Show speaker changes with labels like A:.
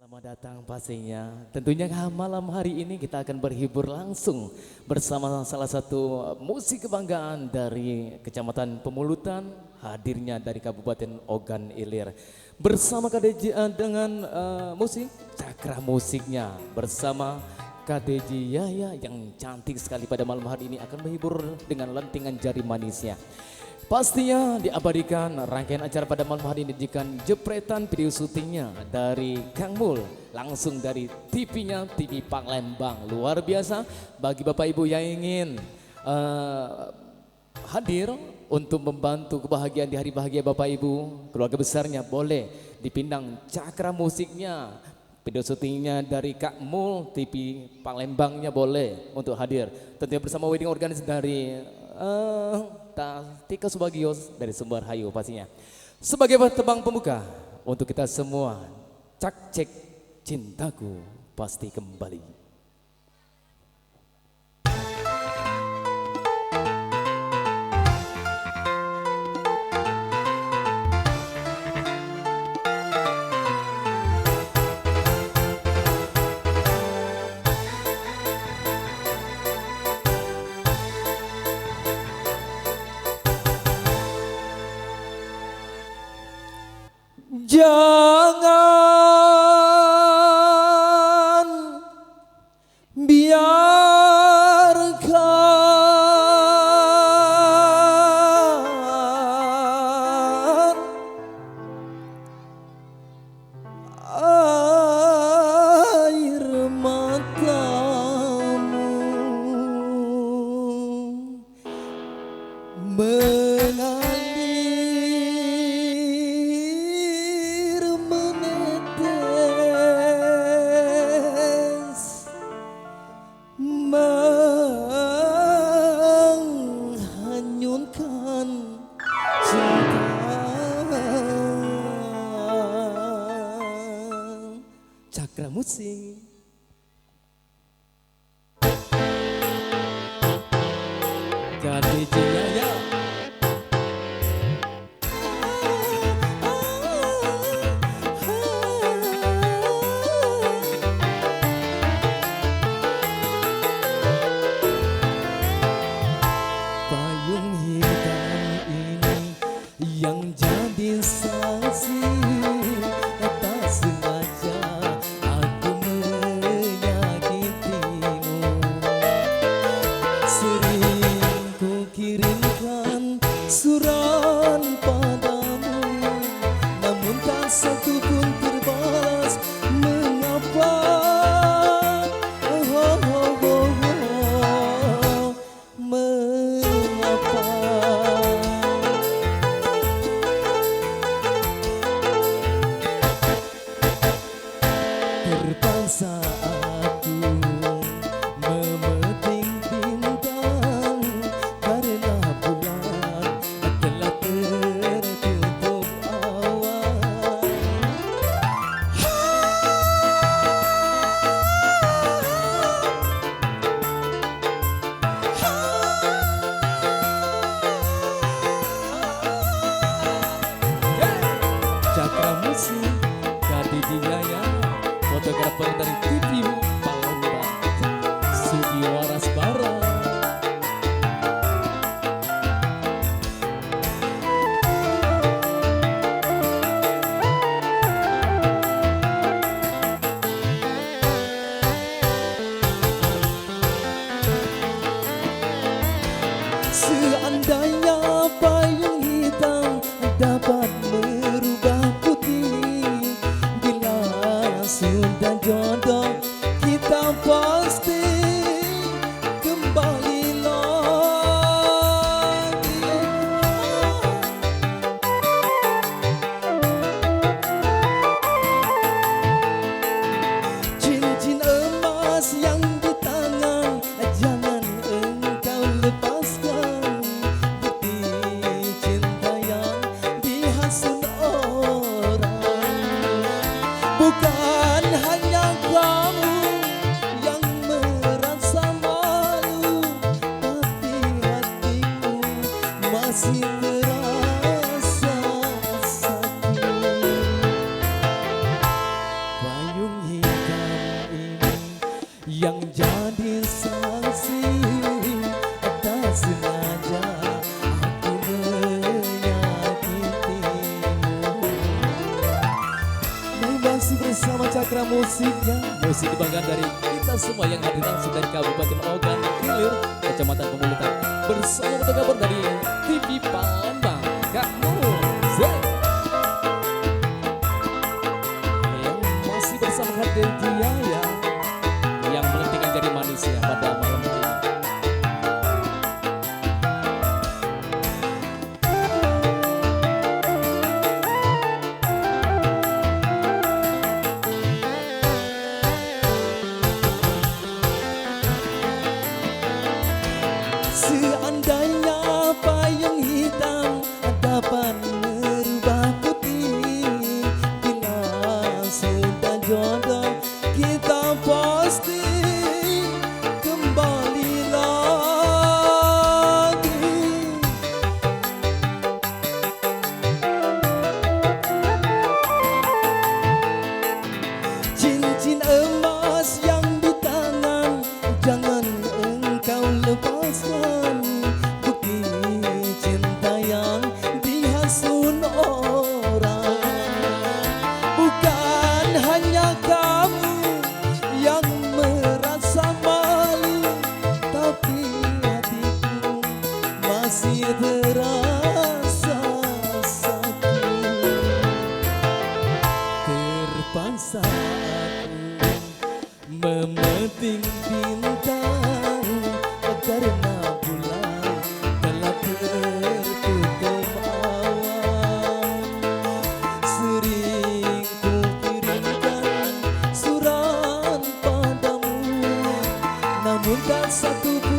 A: Selamat datang pastinya. Tentunya malam hari ini kita akan berhibur langsung bersama salah satu musik kebanggaan dari Kecamatan Pemulutan, hadirnya dari Kabupaten Ogan Ilir. Bersama KDJ dengan musik cakra musiknya bersama KDJ Yaya yang cantik sekali pada malam hari ini akan menghibur dengan lentingan jari manisnya. Pastinya diabadikan rangkaian acara pada malam hari ini dengan jepretan video syutingnya dari Kang Mul langsung dari TV-nya TV Palembang. Luar biasa bagi Bapak Ibu yang ingin hadir untuk membantu kebahagiaan di hari bahagia Bapak Ibu, keluarga besarnya boleh dipindang cakra musiknya. Video syutingnya dari Kak Mul TV Palembangnya boleh untuk hadir. Tentunya bersama wedding organizer dari Tika Subagios dari Sumber Hayu pastinya. Sebagai tebang pembuka untuk kita semua, cak cek cintaku pasti kembali. Jangan biarkan air matamu menghanyutkan cinta. Cakra musik. KDJ Yaya. Payung hitam ini yang jadi saksi, tak sengaja aku menyakitimu. Sering ku kirimkan surat padamu, namun tak satu pun terbalas. Mengapa? Mengapa? Terpaksa aku memeting bintang karena bulan telah tertutup awan. Cakra musik KDJ Yaya, fotografer dari TV Palembang, Sudi Waras Barat. Seandainya payung hitam dapat merubah putih, bila sudah jodoh masih bersama Cakra Musiknya, musik kebanggaan dari kita semua yang hadir langsung dari Kabupaten Ogan Ilir, Kecamatan Pemulutan, bersama kabar dari TV Palembang, Kak Nur Zen, yang masih bersama Kak Jaya, yang menghentikan jadi manusia pada malam ini.
B: Seandainya payung hitam dapat merubah putih, bila sudah jodoh kita pasti kembali lagi. Cincin emas yang di tangan jangan engkau lepaskan, bukti cinta yang dihasut orang. Bukan hanya kamu yang merasa malu, tapi hatiku masih terasa sakit. Terpaksa aku memeting bintang karena bulan telah tertutup awan. Sering ku kirimkan surat padamu, namun tak satu pun